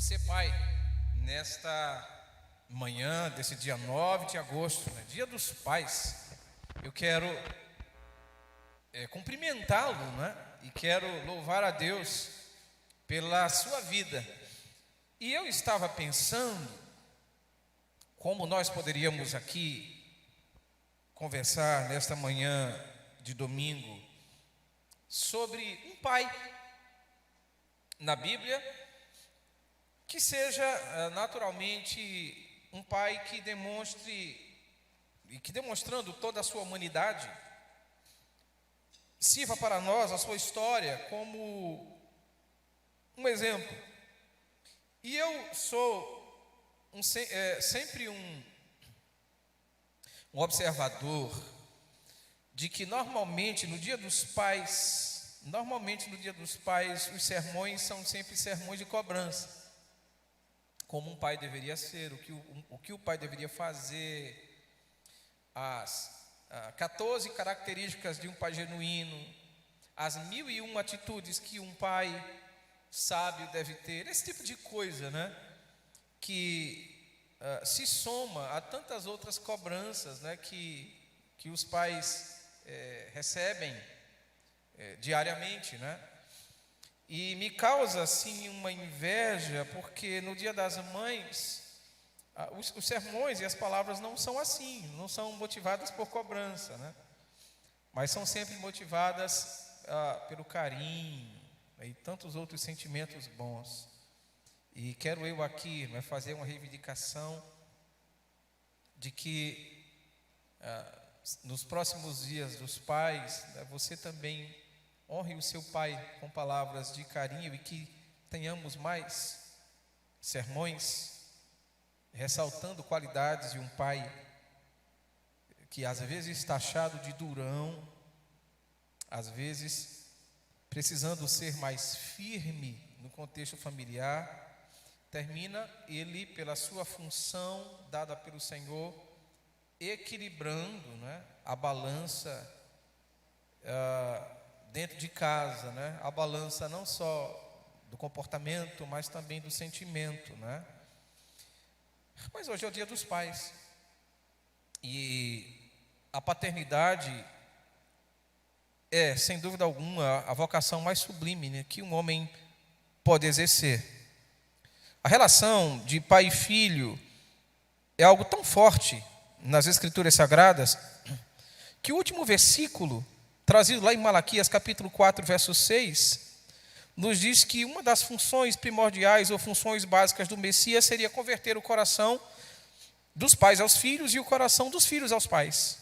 Você, pai, nesta manhã desse dia 9 de agosto, né, Dia dos Pais, eu quero cumprimentá-lo, né, e quero louvar a Deus pela sua vida. E eu estava pensando como nós poderíamos aqui conversar nesta manhã de domingo sobre um pai na Bíblia que seja naturalmente um pai que demonstre, e que demonstrando toda a sua humanidade, sirva para nós a sua história como um exemplo. E eu sou sempre um observador de que normalmente no Dia dos Pais, os sermões são sempre sermões de cobrança. Como um pai deveria ser, o que o pai deveria fazer, as 14 características de um pai genuíno, as 1001 atitudes que um pai sábio deve ter, esse tipo de coisa, né? Que se soma a tantas outras cobranças, né? Que os pais recebem diariamente, né? E me causa assim uma inveja, porque no Dia das Mães, os sermões e as palavras não são assim, não são motivadas por cobrança, né? Mas são sempre motivadas pelo carinho, né? E tantos outros sentimentos bons. E quero eu aqui, né, fazer uma reivindicação de que nos próximos dias dos pais, né, você também honre o seu pai com palavras de carinho e que tenhamos mais sermões ressaltando qualidades de um pai que às vezes está taxado de durão, às vezes precisando ser mais firme no contexto familiar, termina ele, pela sua função dada pelo Senhor, equilibrando, né, a balança dentro de casa, né? A balança não só do comportamento, mas também do sentimento, né? Mas hoje é o Dia dos Pais. E a paternidade é, sem dúvida alguma, a vocação mais sublime, né, que um homem pode exercer. A relação de pai e filho é algo tão forte nas Escrituras Sagradas que o último versículo trazido lá em Malaquias capítulo 4, verso 6, nos diz que uma das funções primordiais ou funções básicas do Messias seria converter o coração dos pais aos filhos e o coração dos filhos aos pais.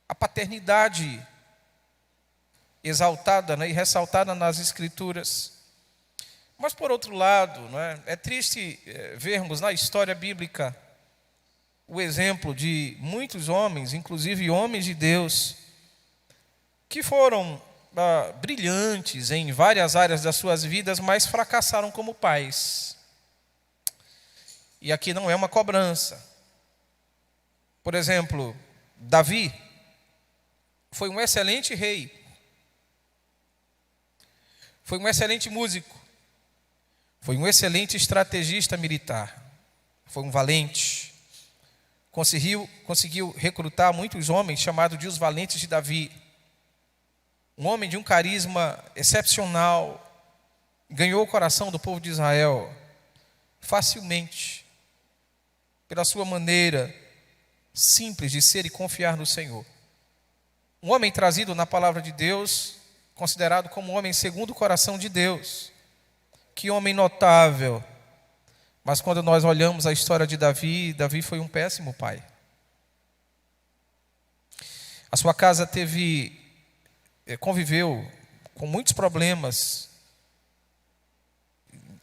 A paternidade exaltada, né, e ressaltada nas Escrituras. Mas, por outro lado, né, é triste vermos na história bíblica o exemplo de muitos homens, inclusive homens de Deus, que foram brilhantes em várias áreas das suas vidas, mas fracassaram como pais. E aqui não é uma cobrança. Por exemplo, Davi foi um excelente rei, foi um excelente músico, foi um excelente estrategista militar, foi um valente. Conseguiu recrutar muitos homens, chamados de os valentes de Davi. Um homem de um carisma excepcional, ganhou o coração do povo de Israel facilmente, pela sua maneira simples de ser e confiar no Senhor. Um homem trazido na palavra de Deus, considerado como um homem segundo o coração de Deus. Que homem notável! Mas quando nós olhamos a história de Davi, Davi foi um péssimo pai. A sua casa conviveu com muitos problemas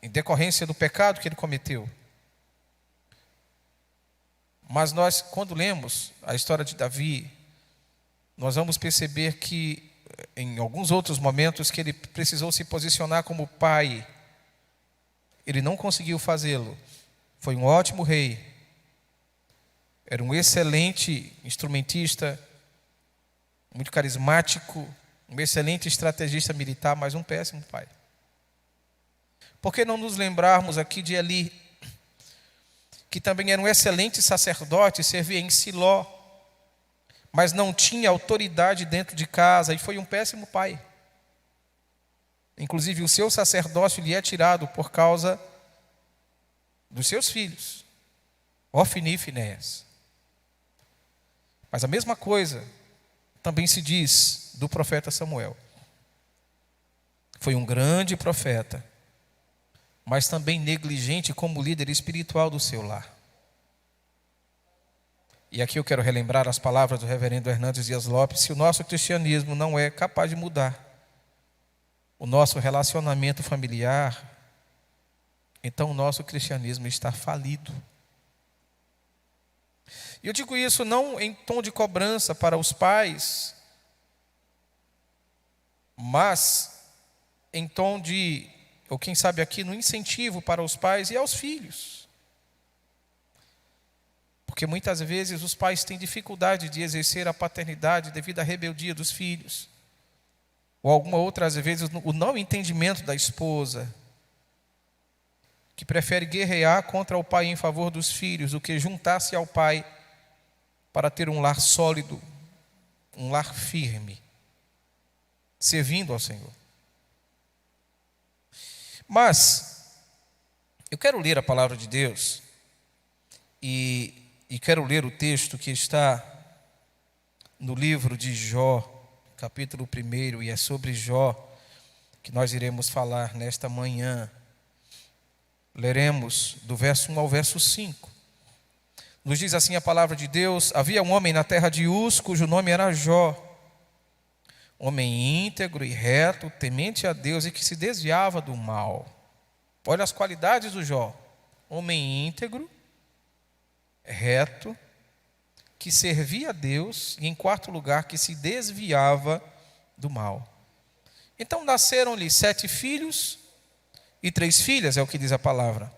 em decorrência do pecado que ele cometeu. Mas nós, quando lemos a história de Davi, nós vamos perceber que em alguns outros momentos que ele precisou se posicionar como pai, ele não conseguiu fazê-lo. Foi um ótimo rei, era um excelente instrumentista, muito carismático, um excelente estrategista militar, mas um péssimo pai. Por que não nos lembrarmos aqui de Eli, que também era um excelente sacerdote, servia em Siló, mas não tinha autoridade dentro de casa e foi um péssimo pai. Inclusive, o seu sacerdócio lhe é tirado por causa dos seus filhos, Ofni e Finéias. Mas a mesma coisa também se diz do profeta Samuel. Foi um grande profeta, mas também negligente como líder espiritual do seu lar. E aqui eu quero relembrar as palavras do reverendo Hernandes Dias Lopes: se o nosso cristianismo não é capaz de mudar o nosso relacionamento familiar, então o nosso cristianismo está falido. E eu digo isso não em tom de cobrança para os pais, mas em tom de, ou quem sabe aqui, no incentivo para os pais e aos filhos. Porque muitas vezes os pais têm dificuldade de exercer a paternidade devido à rebeldia dos filhos. Ou algumas outras vezes o não entendimento da esposa, que prefere guerrear contra o pai em favor dos filhos do que juntar-se ao pai para ter um lar sólido, um lar firme, servindo ao Senhor. Mas eu quero ler a palavra de Deus e quero ler o texto que está no livro de Jó, capítulo 1, e é sobre Jó que nós iremos falar nesta manhã. Leremos do verso 1 ao verso 5. Nos diz assim a palavra de Deus: havia um homem na terra de Uz, cujo nome era Jó, homem íntegro e reto, temente a Deus e que se desviava do mal. Olha as qualidades do Jó: homem íntegro, reto, que servia a Deus, e em quarto lugar, que se desviava do mal. Então nasceram-lhe 7 filhos e 3 filhas, é o que diz a palavra.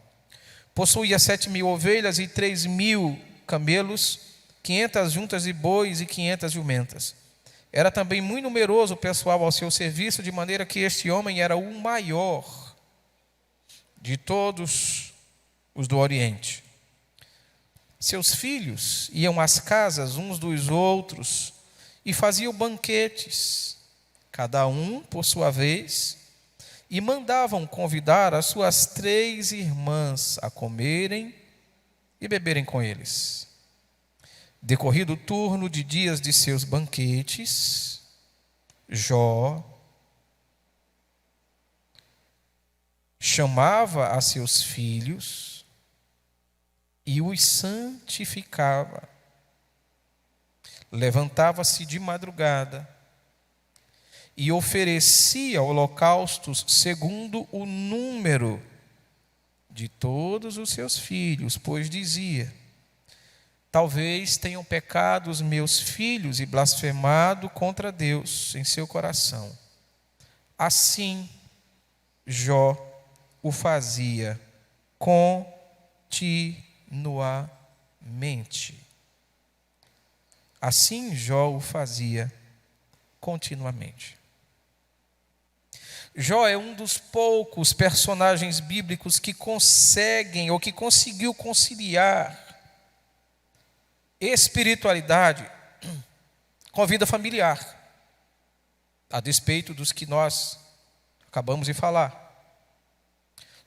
Possuía 7.000 ovelhas e 3.000 camelos, 500 juntas de bois e 500 jumentas. Era também muito numeroso o pessoal ao seu serviço, de maneira que este homem era o maior de todos os do Oriente. Seus filhos iam às casas uns dos outros e faziam banquetes, cada um por sua vez, e mandavam convidar as suas 3 irmãs a comerem e beberem com eles. Decorrido o turno de dias de seus banquetes, Jó chamava a seus filhos e os santificava. Levantava-se de madrugada e oferecia holocaustos segundo o número de todos os seus filhos, pois dizia: talvez tenham pecado os meus filhos e blasfemado contra Deus em seu coração. Assim, Jó o fazia continuamente. Assim, Jó o fazia continuamente. Jó é um dos poucos personagens bíblicos que conseguem ou que conseguiu conciliar espiritualidade com a vida familiar, a despeito dos que nós acabamos de falar.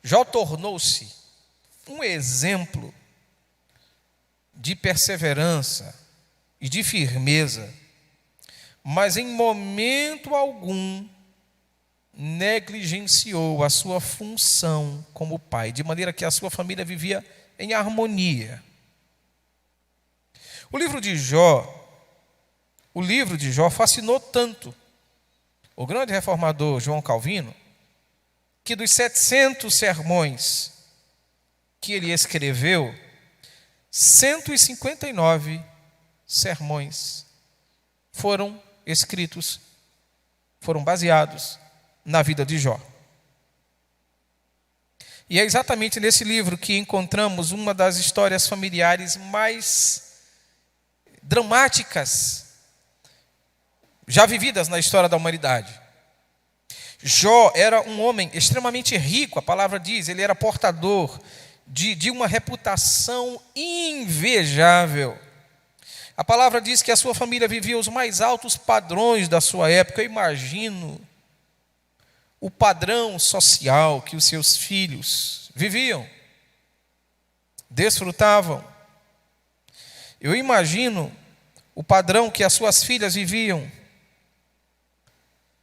Jó tornou-se um exemplo de perseverança e de firmeza, mas em momento algum negligenciou a sua função como pai, de maneira que a sua família vivia em harmonia. O livro de Jó fascinou tanto o grande reformador João Calvino, que dos 700 sermões que ele escreveu, 159 sermões foram escritos, foram baseados na vida de Jó. E é exatamente nesse livro que encontramos uma das histórias familiares mais dramáticas já vividas na história da humanidade. Jó era um homem extremamente rico, a palavra diz, ele era portador de uma reputação invejável. A palavra diz que a sua família vivia os mais altos padrões da sua época. Eu imagino o padrão social que os seus filhos viviam, desfrutavam. Eu imagino o padrão que as suas filhas viviam.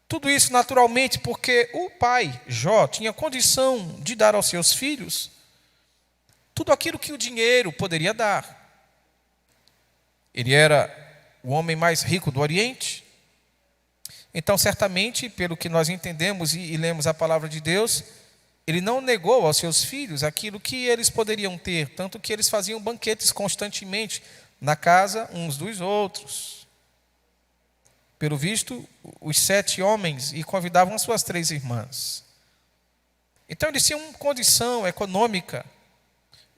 Tudo isso naturalmente porque o pai, Jó, tinha condição de dar aos seus filhos tudo aquilo que o dinheiro poderia dar. Ele era o homem mais rico do Oriente. Então, certamente, pelo que nós entendemos e lemos a palavra de Deus, ele não negou aos seus filhos aquilo que eles poderiam ter, tanto que eles faziam banquetes constantemente na casa uns dos outros. Pelo visto, os 7 homens e convidavam as suas 3 irmãs. Então, eles tinham condição econômica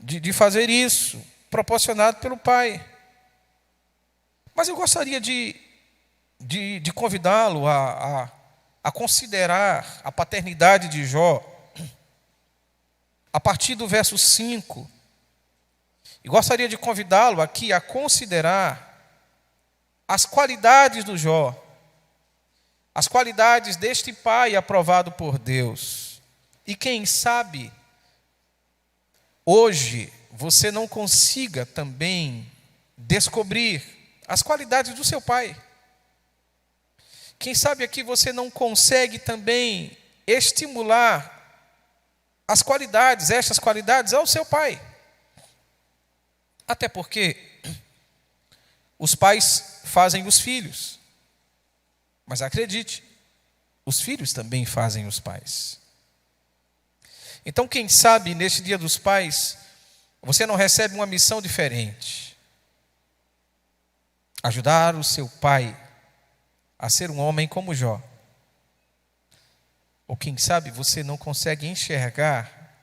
de fazer isso, proporcionado pelo pai. Mas eu gostaria de convidá-lo a considerar a paternidade de Jó a partir do verso 5. E gostaria de convidá-lo aqui a considerar as qualidades do Jó, as qualidades deste pai aprovado por Deus. E quem sabe, hoje, você não consiga também descobrir as qualidades do seu pai. Quem sabe aqui você não consegue também estimular estas qualidades ao seu pai. Até porque os pais fazem os filhos. Mas acredite, os filhos também fazem os pais. Então, quem sabe, neste Dia dos Pais, você não recebe uma missão diferente. Ajudar o seu pai a ser um homem como Jó. Ou quem sabe você não consegue enxergar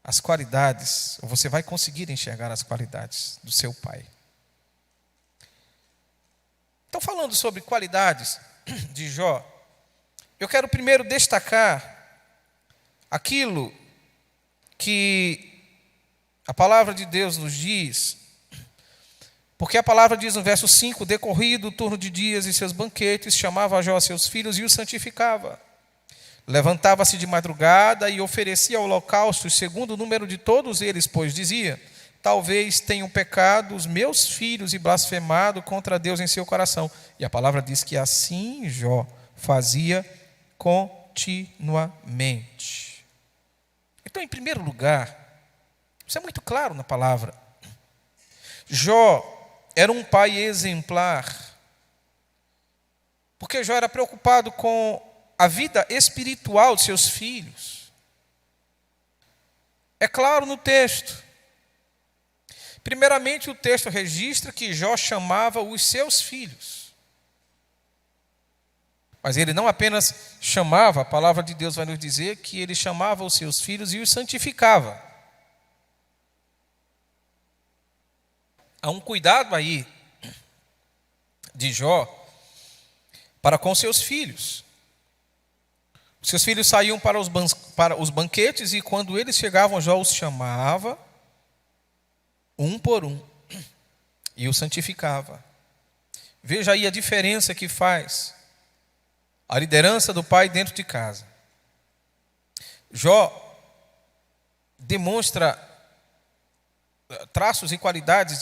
as qualidades, ou você vai conseguir enxergar as qualidades do seu pai. Então, falando sobre qualidades de Jó, eu quero primeiro destacar aquilo que a palavra de Deus nos diz. Porque a palavra diz no verso 5, decorrido o turno de dias e seus banquetes, chamava Jó a seus filhos e os santificava. Levantava-se de madrugada e oferecia holocaustos segundo o número de todos eles, pois dizia, talvez tenham pecado os meus filhos e blasfemado contra Deus em seu coração. E a palavra diz que assim Jó fazia continuamente. Então, em primeiro lugar, isso é muito claro na palavra. Jó era um pai exemplar, porque Jó era preocupado com a vida espiritual de seus filhos. É claro no texto. Primeiramente, o texto registra que Jó chamava os seus filhos. Mas ele não apenas chamava, a palavra de Deus vai nos dizer que ele chamava os seus filhos e os santificava. Há um cuidado aí de Jó para com seus filhos. Seus filhos saíam para os banquetes e quando eles chegavam, Jó os chamava um por um e os santificava. Veja aí a diferença que faz a liderança do pai dentro de casa. Jó demonstra traços e qualidades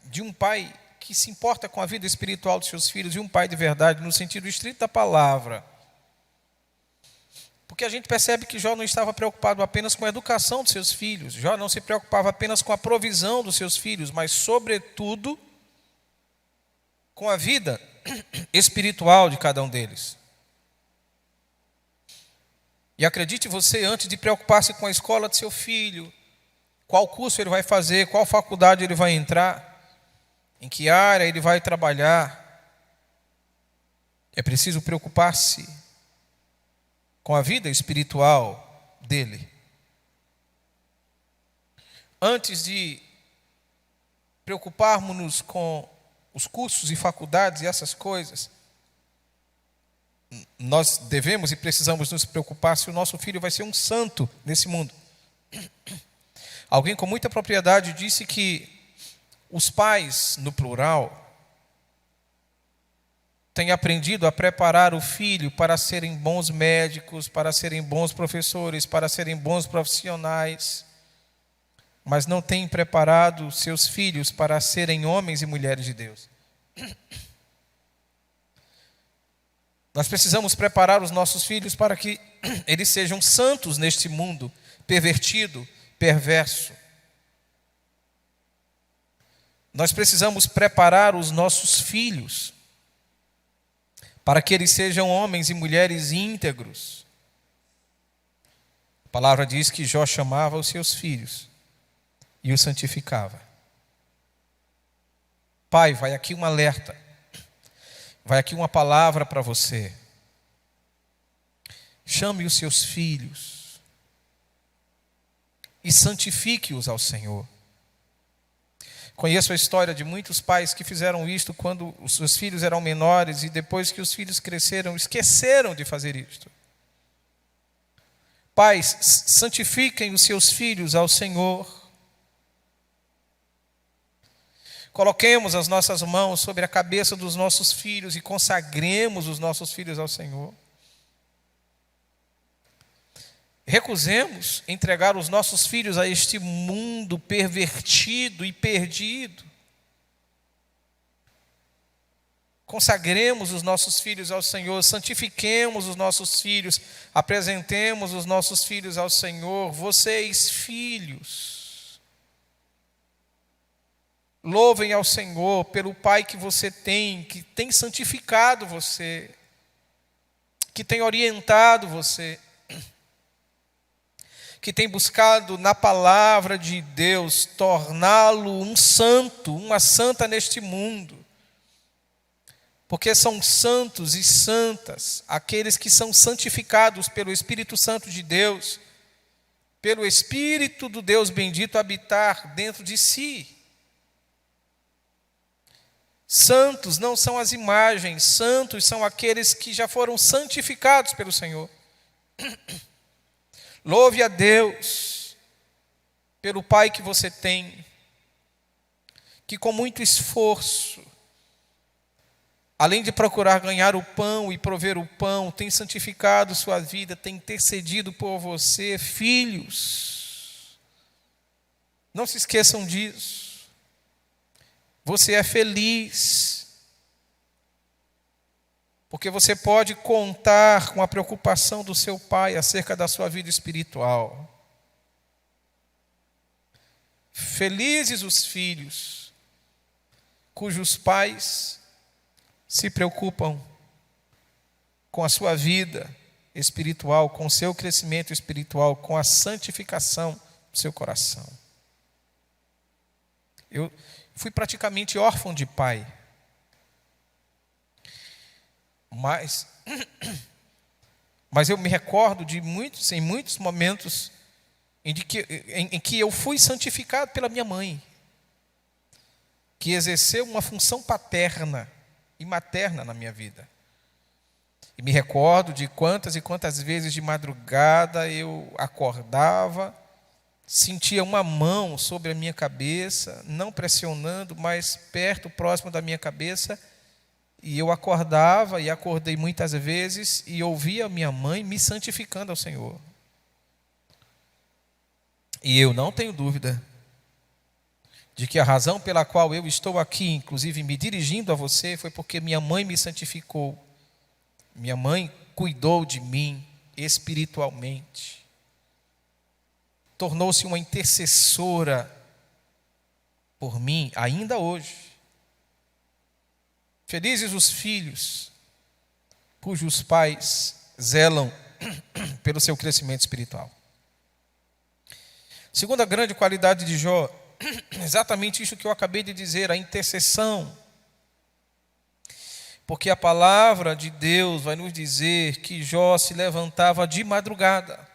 de um pai que se importa com a vida espiritual dos seus filhos, de um pai de verdade, no sentido estrito da palavra. Porque a gente percebe que Jó não estava preocupado apenas com a educação dos seus filhos, Jó não se preocupava apenas com a provisão dos seus filhos, mas, sobretudo, com a vida espiritual de cada um deles. E acredite você, antes de preocupar-se com a escola de seu filho, qual curso ele vai fazer, qual faculdade ele vai entrar, em que área ele vai trabalhar, é preciso preocupar-se com a vida espiritual dele. Antes de preocuparmos-nos com os cursos e faculdades e essas coisas, nós devemos e precisamos nos preocupar se o nosso filho vai ser um santo nesse mundo. Alguém com muita propriedade disse que os pais, no plural, têm aprendido a preparar o filho para serem bons médicos, para serem bons professores, para serem bons profissionais, mas não têm preparado seus filhos para serem homens e mulheres de Deus. Nós precisamos preparar os nossos filhos para que eles sejam santos neste mundo pervertido, perverso. Nós precisamos preparar os nossos filhos para que eles sejam homens e mulheres íntegros. A palavra diz que Jó chamava os seus filhos e os santificava. Pai, vai aqui um alerta. Vai aqui uma palavra para você. Chame os seus filhos e santifique-os ao Senhor. Conheço a história de muitos pais que fizeram isto quando os seus filhos eram menores e depois que os filhos cresceram, esqueceram de fazer isto. Pais, santifiquem os seus filhos ao Senhor. Coloquemos as nossas mãos sobre a cabeça dos nossos filhos e consagremos os nossos filhos ao Senhor. Recusemos entregar os nossos filhos a este mundo pervertido e perdido. Consagremos os nossos filhos ao Senhor, santifiquemos os nossos filhos, apresentemos os nossos filhos ao Senhor. Vocês, filhos, louvem ao Senhor pelo Pai que você tem, que tem santificado você, que tem orientado você, que tem buscado na palavra de Deus torná-lo um santo, uma santa neste mundo. Porque são santos e santas aqueles que são santificados pelo Espírito Santo de Deus, pelo Espírito do Deus bendito habitar dentro de si. Santos não são as imagens, santos são aqueles que já foram santificados pelo Senhor. Louve a Deus pelo Pai que você tem, que com muito esforço, além de procurar ganhar o pão e prover o pão, tem santificado sua vida, tem intercedido por você. Filhos, não se esqueçam disso. Você é feliz, porque você pode contar com a preocupação do seu pai acerca da sua vida espiritual. Felizes os filhos cujos pais se preocupam com a sua vida espiritual, com o seu crescimento espiritual, com a santificação do seu coração. Eu fui praticamente órfão de pai. Mas eu me recordo de em muitos momentos em que eu fui santificado pela minha mãe, que exerceu uma função paterna e materna na minha vida. E me recordo de quantas e quantas vezes de madrugada eu acordava, sentia uma mão sobre a minha cabeça, não pressionando, mas perto, próximo da minha cabeça, e eu acordava e acordei muitas vezes e ouvia a minha mãe me santificando ao Senhor. E eu não tenho dúvida de que a razão pela qual eu estou aqui, inclusive me dirigindo a você, foi porque minha mãe me santificou. Minha mãe cuidou de mim espiritualmente. Tornou-se uma intercessora por mim ainda hoje. Felizes os filhos cujos pais zelam pelo seu crescimento espiritual. Segunda grande qualidade de Jó, exatamente isso que eu acabei de dizer, a intercessão. Porque a palavra de Deus vai nos dizer que Jó se levantava de madrugada.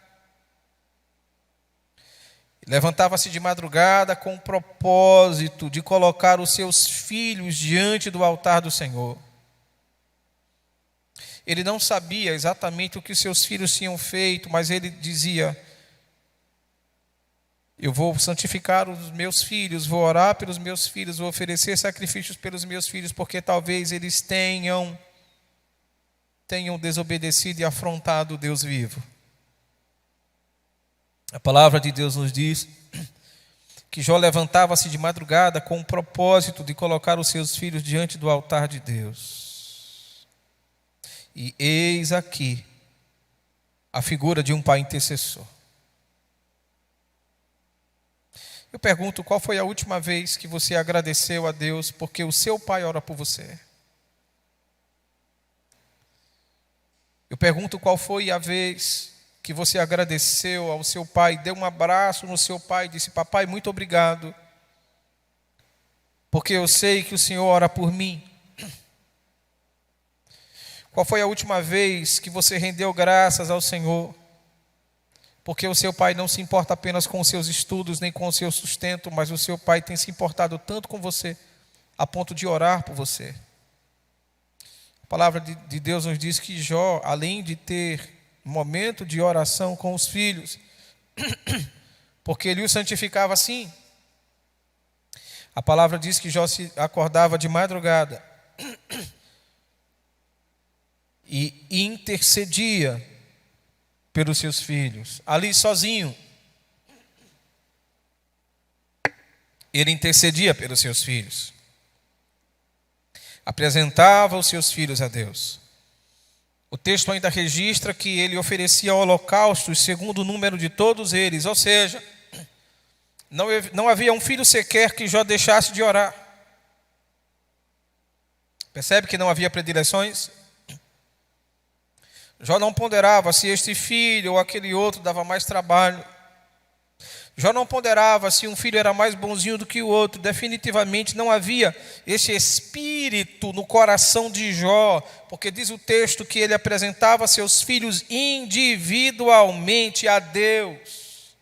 Levantava-se de madrugada com o propósito de colocar os seus filhos diante do altar do Senhor. Ele não sabia exatamente o que seus filhos tinham feito, mas ele dizia: eu vou santificar os meus filhos, vou orar pelos meus filhos, vou oferecer sacrifícios pelos meus filhos, porque talvez eles tenham desobedecido e afrontado o Deus vivo. A palavra de Deus nos diz que Jó levantava-se de madrugada com o propósito de colocar os seus filhos diante do altar de Deus. E eis aqui a figura de um pai intercessor. Eu pergunto, qual foi a última vez que você agradeceu a Deus porque o seu pai ora por você? Eu pergunto, qual foi a vez que você agradeceu ao seu pai, deu um abraço no seu pai e disse: papai, muito obrigado, porque eu sei que o Senhor ora por mim. Qual foi a última vez que você rendeu graças ao Senhor, porque o seu pai não se importa apenas com os seus estudos, nem com o seu sustento, mas o seu pai tem se importado tanto com você, a ponto de orar por você. A palavra de Deus nos diz que Jó, além de ter um momento de oração com os filhos, porque ele os santificava assim, a palavra diz que Jó se acordava de madrugada e intercedia pelos seus filhos, ali sozinho. Ele intercedia pelos seus filhos, apresentava os seus filhos a Deus. O texto ainda registra que ele oferecia holocaustos segundo o número de todos eles, ou seja, não havia um filho sequer que Jó deixasse de orar. Percebe que não havia predileções? Jó não ponderava se este filho ou aquele outro dava mais trabalho. Jó não ponderava se um filho era mais bonzinho do que o outro. Definitivamente não havia esse espírito no coração de Jó, porque diz o texto que ele apresentava seus filhos individualmente a Deus.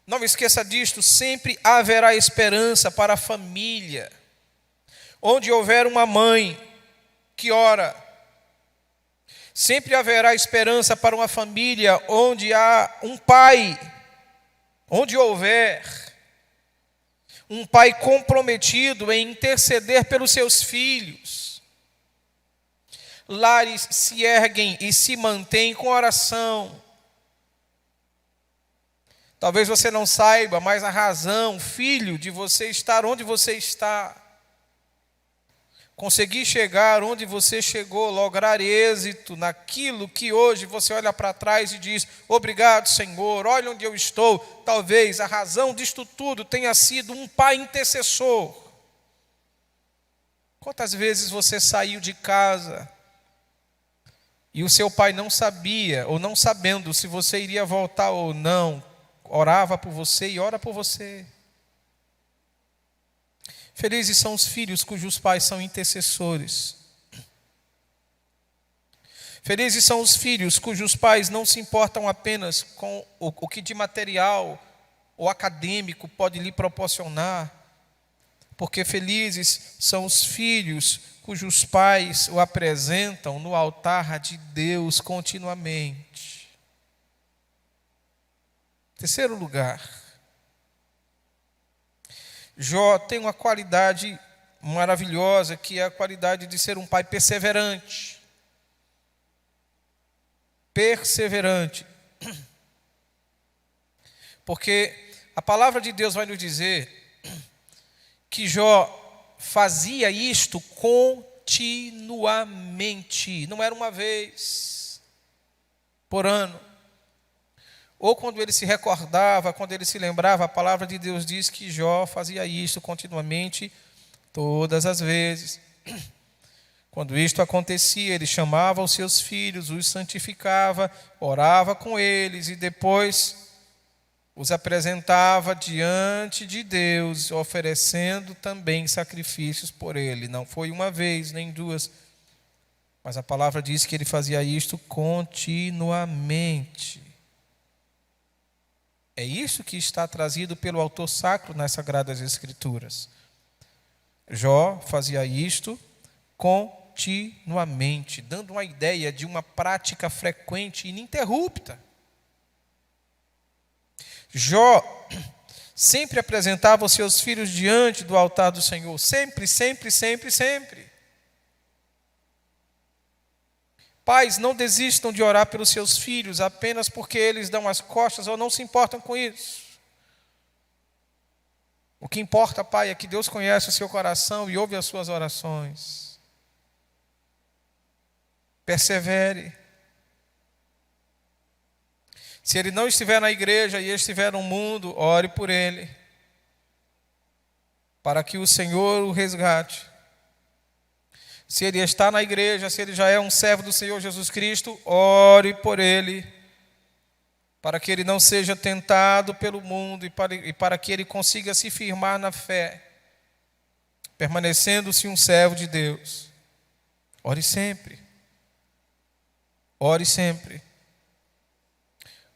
Não esqueça disto, sempre haverá esperança para a família. Onde houver uma mãe que ora, sempre haverá esperança para uma família onde há um pai, onde houver um pai comprometido em interceder pelos seus filhos. Lares se erguem e se mantêm com oração. Talvez você não saiba, mas a razão, filho, de você estar onde você está, conseguir chegar onde você chegou, lograr êxito naquilo que hoje você olha para trás e diz: obrigado, Senhor, olha onde eu estou. Talvez a razão disto tudo tenha sido um pai intercessor. Quantas vezes você saiu de casa e o seu pai não sabia, ou não sabendo se você iria voltar ou não, orava por você e ora por você? Felizes são os filhos cujos pais são intercessores. Felizes são os filhos cujos pais não se importam apenas com o que de material ou acadêmico pode lhe proporcionar, porque felizes são os filhos cujos pais o apresentam no altar de Deus continuamente. Terceiro lugar, Jó tem uma qualidade maravilhosa, que é a qualidade de ser um pai perseverante. Perseverante. Porque a palavra de Deus vai nos dizer que Jó fazia isto continuamente. Não era uma vez por ano. Ou quando ele se recordava, quando ele se lembrava, a palavra de Deus diz que Jó fazia isto continuamente, todas as vezes. Quando isto acontecia, ele chamava os seus filhos, os santificava, orava com eles e depois os apresentava diante de Deus, oferecendo também sacrifícios por ele. Não foi uma vez, nem duas, mas a palavra diz que ele fazia isto continuamente. É isso que está trazido pelo autor sacro nas Sagradas Escrituras. Jó fazia isto continuamente. continuamente, dando uma ideia de uma prática frequente e ininterrupta. Jó sempre apresentava os seus filhos diante do altar do Senhor, sempre, sempre, sempre, sempre. Pais, não desistam de orar pelos seus filhos apenas porque eles dão as costas ou não se importam com isso. O que importa, pai, é que Deus conhece o seu coração e ouve as suas orações. Persevere. Se ele não estiver na igreja e estiver no mundo, ore por ele, para que o Senhor o resgate. Se ele está na igreja, se ele já é um servo do Senhor Jesus Cristo, ore por ele, para que ele não seja tentado pelo mundo e para que ele consiga se firmar na fé, permanecendo-se um servo de Deus. Ore sempre. Ore sempre.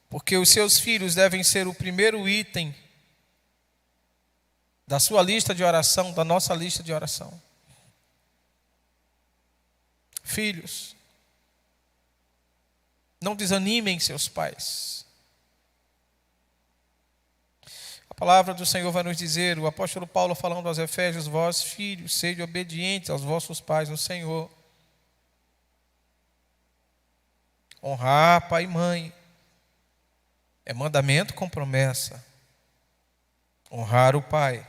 Porque os seus filhos devem ser o primeiro item da sua lista de oração, da nossa lista de oração. Filhos, não desanimem seus pais. A palavra do Senhor vai nos dizer, o apóstolo Paulo falando aos Efésios: vós, filhos, sede obedientes aos vossos pais no Senhor. Honrar pai e mãe é mandamento com promessa. Honrar o pai.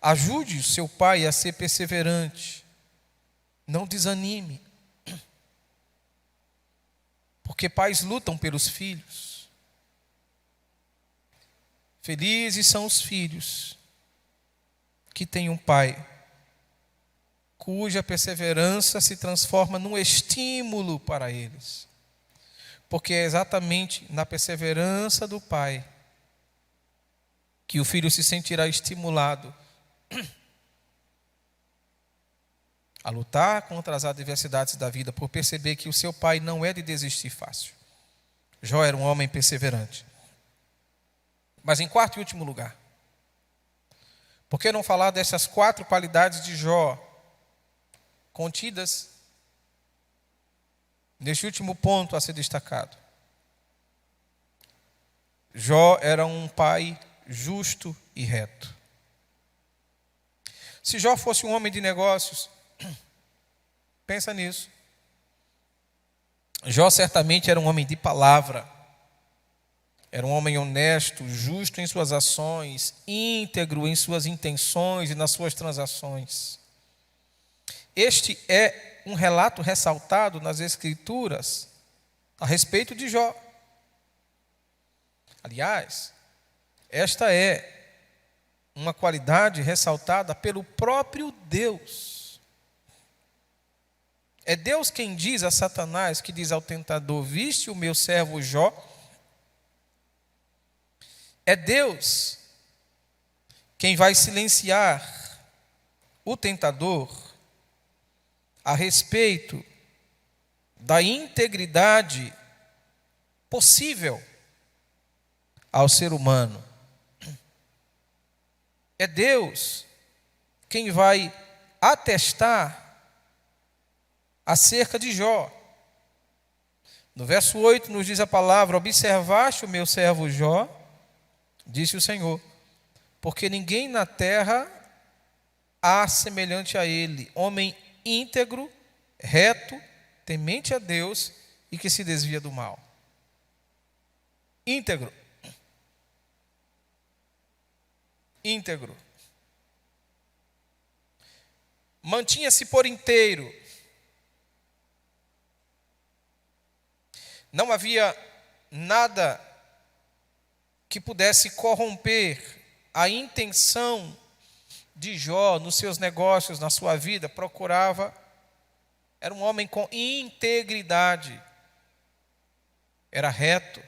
Ajude o seu pai a ser perseverante. Não desanime. Porque pais lutam pelos filhos. Felizes são os filhos que têm um pai cuja perseverança se transforma num estímulo para eles. Porque é exatamente na perseverança do pai que o filho se sentirá estimulado a lutar contra as adversidades da vida, por perceber que o seu pai não é de desistir fácil. Jó era um homem perseverante. Mas em quarto e último lugar, por que não falar dessas 4 qualidades de Jó, contidas neste último ponto a ser destacado? Jó era um pai justo e reto. Se Jó fosse um homem de negócios, pensa nisso. Jó certamente era um homem de palavra. Era um homem honesto, justo em suas ações, íntegro em suas intenções e nas suas transações. Este é um relato ressaltado nas Escrituras a respeito de Jó. Aliás, esta é uma qualidade ressaltada pelo próprio Deus. É Deus quem diz a Satanás, que diz ao tentador: viste o meu servo Jó? É Deus quem vai silenciar o tentador a respeito da integridade possível ao ser humano. É Deus quem vai atestar acerca de Jó. No verso 8 nos diz a palavra: observaste o meu servo Jó, disse o Senhor, porque ninguém na terra há semelhante a ele, homem íntegro, reto, temente a Deus e que se desvia do mal. Íntegro. Íntegro. Mantinha-se por inteiro. Não havia nada que pudesse corromper a intenção de Jó nos seus negócios, na sua vida. Procurava, era um homem com integridade, era reto,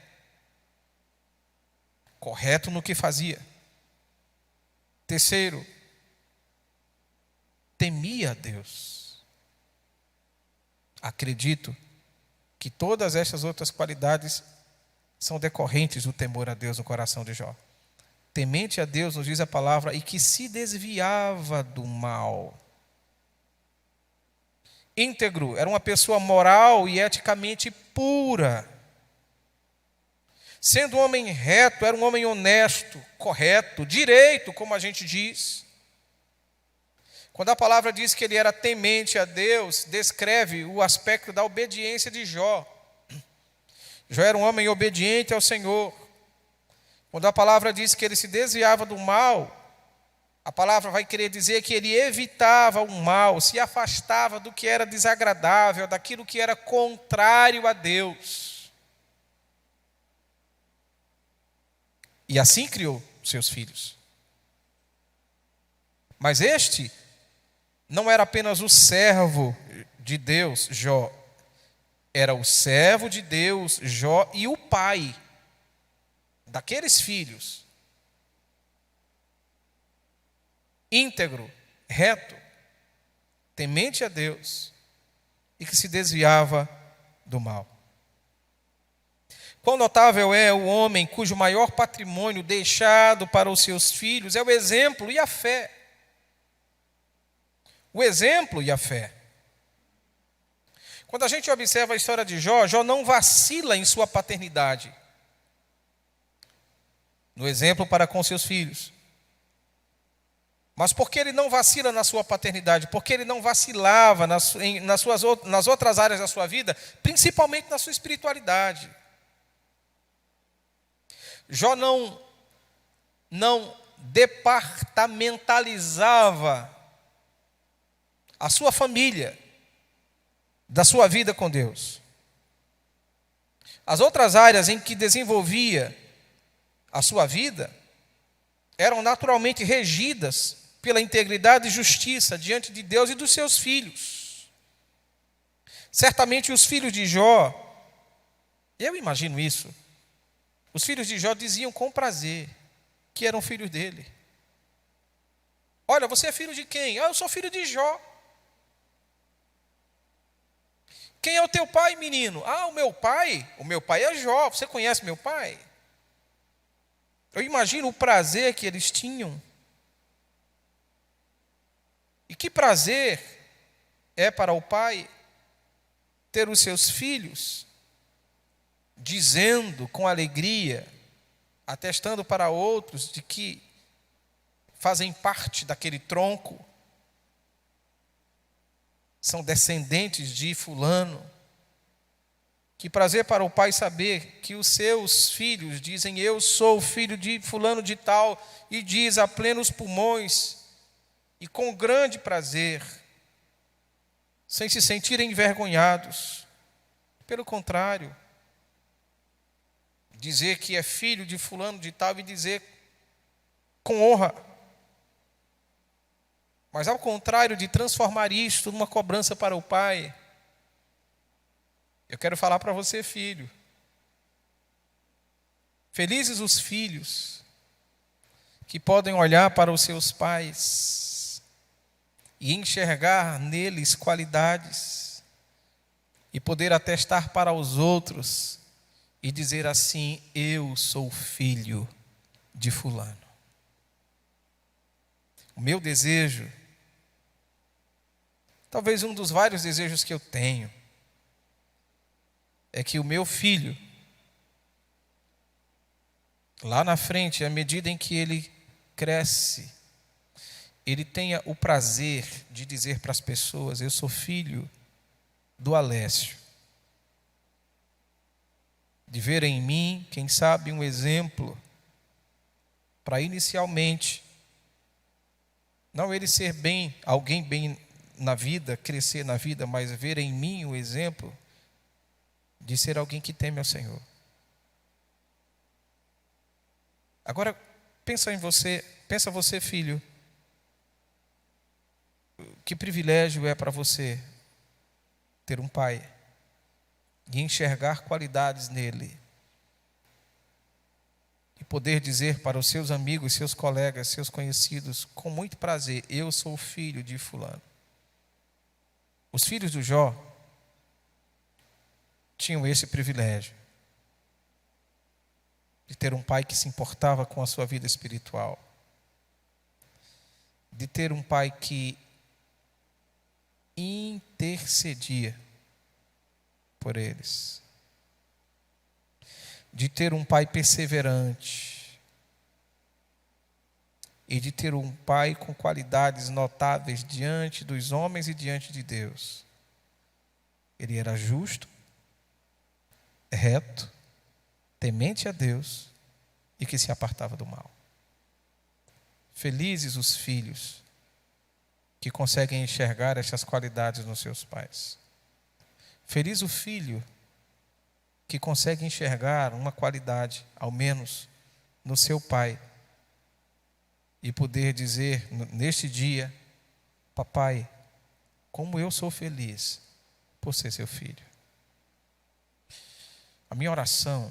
correto no que fazia. Terceiro, temia a Deus. Acredito que todas estas outras qualidades são decorrentes do temor a Deus no coração de Jó. Temente a Deus, nos diz a palavra, e que se desviava do mal. íntegro, era uma pessoa moral e eticamente pura. Sendo um homem reto, era um homem honesto, correto, direito, como a gente diz. Quando a palavra diz que ele era temente a Deus, descreve o aspecto da obediência de Jó. Jó era um homem obediente ao Senhor. Quando a palavra diz que ele se desviava do mal, a palavra vai querer dizer que ele evitava o mal, se afastava do que era desagradável, daquilo que era contrário a Deus. E assim criou seus filhos. Mas este não era apenas o servo de Deus, Jó. Era o servo de Deus, Jó, e o pai daqueles filhos. Íntegro, reto, temente a Deus e que se desviava do mal. Quão notável é o homem cujo maior patrimônio deixado para os seus filhos é o exemplo e a fé. O exemplo e a fé. Quando a gente observa a história de Jó, Jó não vacila em sua paternidade. No exemplo para com seus filhos. Mas por que ele não vacila na sua paternidade? Porque ele não vacilava nas outras áreas da sua vida, principalmente na sua espiritualidade. Jó não departamentalizava a sua família da sua vida com Deus. As outras áreas em que desenvolvia a sua vida eram naturalmente regidas pela integridade e justiça diante de Deus e dos seus filhos. Certamente os filhos de Jó, eu imagino isso, os filhos de Jó diziam com prazer que eram filhos dele. Olha, você é filho de quem? Eu sou filho de Jó. Quem é o teu pai, menino? O meu pai é Jó. Você conhece meu pai? Eu imagino o prazer que eles tinham. E que prazer é para o pai ter os seus filhos dizendo com alegria, atestando para outros de que fazem parte daquele tronco, são descendentes de fulano. Que prazer para o pai saber que os seus filhos dizem: eu sou filho de fulano de tal, e diz a plenos pulmões e com grande prazer, sem se sentirem envergonhados. Pelo contrário, dizer que é filho de fulano de tal e dizer com honra. Mas ao contrário de transformar isto numa cobrança para o pai, eu quero falar para você, filho. Felizes os filhos que podem olhar para os seus pais e enxergar neles qualidades e poder atestar para os outros e dizer assim: eu sou filho de fulano. O meu desejo, talvez um dos vários desejos que eu tenho, é que o meu filho, lá na frente, à medida em que ele cresce, ele tenha o prazer de dizer para as pessoas: eu sou filho do Alessio. De ver em mim, quem sabe, um exemplo para inicialmente, não ele ser alguém bem na vida, crescer na vida, mas ver em mim um exemplo de ser alguém que teme ao Senhor. Agora, pensa você, filho, que privilégio é para você ter um pai e enxergar qualidades nele e poder dizer para os seus amigos, seus colegas, seus conhecidos, com muito prazer: eu sou filho de fulano. Os filhos do Jó tinham esse privilégio de ter um pai que se importava com a sua vida espiritual, de ter um pai que intercedia por eles. De ter um pai perseverante e de ter um pai com qualidades notáveis diante dos homens e diante de Deus. Ele era justo, reto, temente a Deus e que se apartava do mal. Felizes os filhos que conseguem enxergar essas qualidades nos seus pais. Feliz o filho que consegue enxergar uma qualidade, ao menos, no seu pai. E poder dizer neste dia: papai, como eu sou feliz por ser seu filho. A minha oração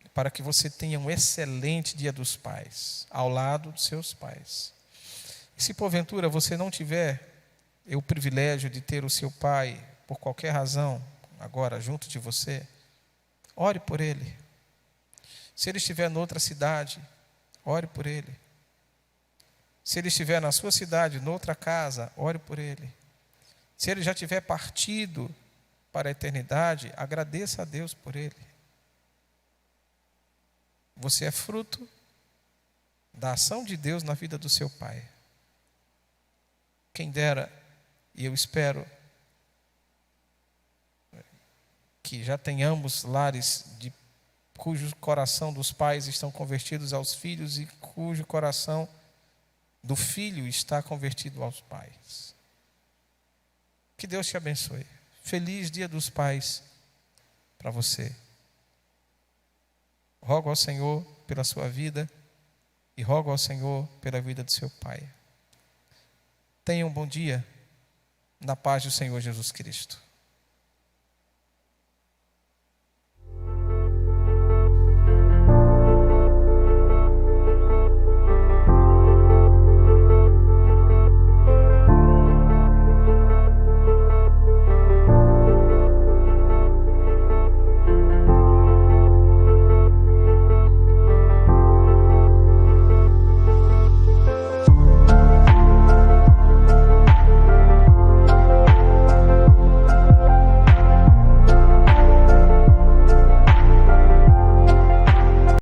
é para que você tenha um excelente Dia dos Pais, ao lado dos seus pais. E se porventura você não tiver o privilégio de ter o seu pai, por qualquer razão, agora junto de você, ore por ele. Se ele estiver em outra cidade, ore por ele. Se ele estiver na sua cidade, noutra casa, ore por ele. Se ele já tiver partido para a eternidade, agradeça a Deus por ele. Você é fruto da ação de Deus na vida do seu pai. Quem dera, e eu espero que já tenhamos lares cujo coração dos pais estão convertidos aos filhos e cujo coração do filho está convertido aos pais. Que Deus te abençoe. Feliz Dia dos Pais para você. Rogo ao Senhor pela sua vida e rogo ao Senhor pela vida do seu pai. Tenha um bom dia na paz do Senhor Jesus Cristo.